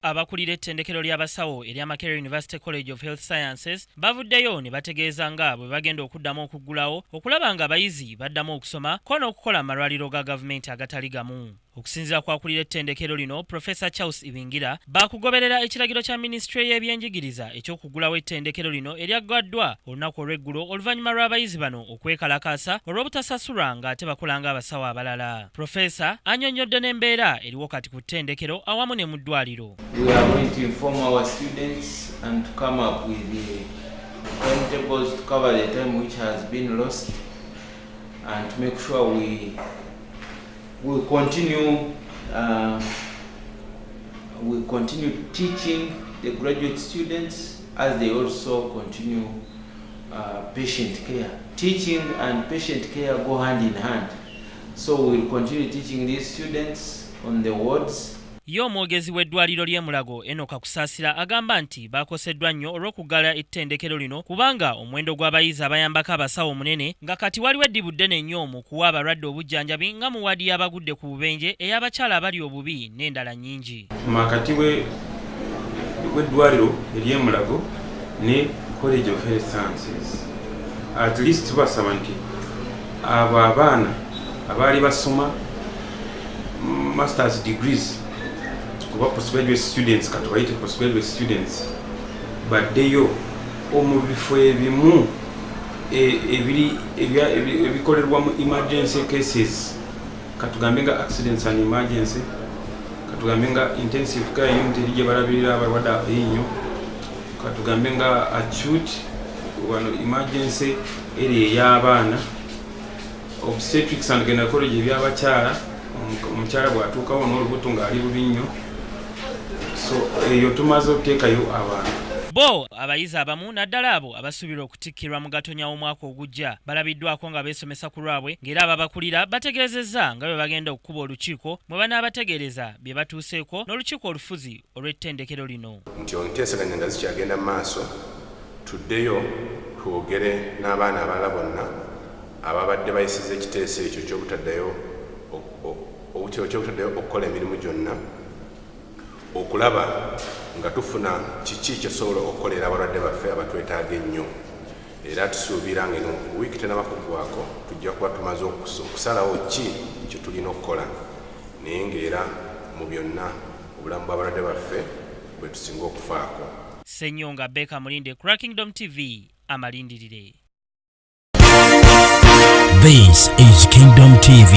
Abakulira ettendekero ly'abasawo erya Makerere University College of Health Sciences bavuddeyo ne bategeeza nga bwe bagenda okuddamu okuggulawo okulaba nga abayizi baddamu okusoma ko n'okukola amalwaliro ga gavumenti agatali gamu. Okusinziira ku akulira ettendekero lino, Professor Charles Ibingira baakugoberera ekiragiro kya Minisitule y'ebyenjigiriza eky'okuggulawo ettendekero lino eryaggaddwa olunaku olw'eggulo oluvannyuma lw'abayizi bano okwekalakaasa olw'obutasasulwa ng'ate bakola ng'abasawo abalala. Professor annyonnyodde n'embeera eriwo kati ku ttendekero awamu ne mu ddwaliro. We are going to inform our students and to come up with the timetables to cover the time which has been lost and to make sure we continue teaching the graduate students as they also continue patient care. Teaching and patient care go hand in hand. So we'll continue teaching these students on the wards. Yo omwogezi w'eddwaliro ly'e Mulago Enoka Kusaasira agamba nti baakoseddwa nnyo olw'okuggala ettendekero lino kubanga omuwendo gw'abayizi abayambako abasawo munene nga kati waliwo eddibu ddene nnyo mu kuwa abalwadde obujjanjabi nga mu waadi y'abagudde ku bubenje ey'abakyala abali obubi n'endala nnyingi. Makati w'eddwaliro ery'e Mulago ne College of Health Sciences at least basaba nti abo abaana abaali basoma masters degrees kuba postgraduate students katubayite postgraduate students baddeyo mu bifo ebimu ebikolerwa mu emergency cases katugambe nga accidents and emergency katugambe nga intensive care unit eri gye balabirira abalwadde ennyo katugambe nga acute wano emergency eri ey'abaana obstetrics and gynecology eby'abakyala omukyala bw'atuukawo n'olubuto ng'ali bubi nnyo. So eyo tumaze okuteekayo abantu. Bo abayizi abamu naddala abo abasuubira okutikkirwa mu Gatonnya w'omwaka ogujja balabiddwako nga beesomesa ku lwabwe ng'era ababakulira bategeezezza nga bwe bagenda okukuba olukiiko mwe banaabategeereza bye batuuseeko n'olukiiko olufuzi olw'ettendekero lino. Nti enteeseganya nga zikyagenda mu maaso tuddeyo twogere n'abaana abalala bonna ababadde bayisiza ekiteeso ekyo ky'obutaddayo okukola emirimu gyonna okulaba nga tufuna kiki kyesobola okukolera abalwadde baffe abatwetaaga ennyo, era tusuubira nga eno wiiki tenabakugwako tujja kuba tumaze okusalawo ki kye tulina okukola naye ng'era mu byonna obulamu bw'abalwadde baffe bwe tusinga okufaako. Ssenyonga Beka Mulinde, Kingdom TV, amalindirire. This is Kingdom TV.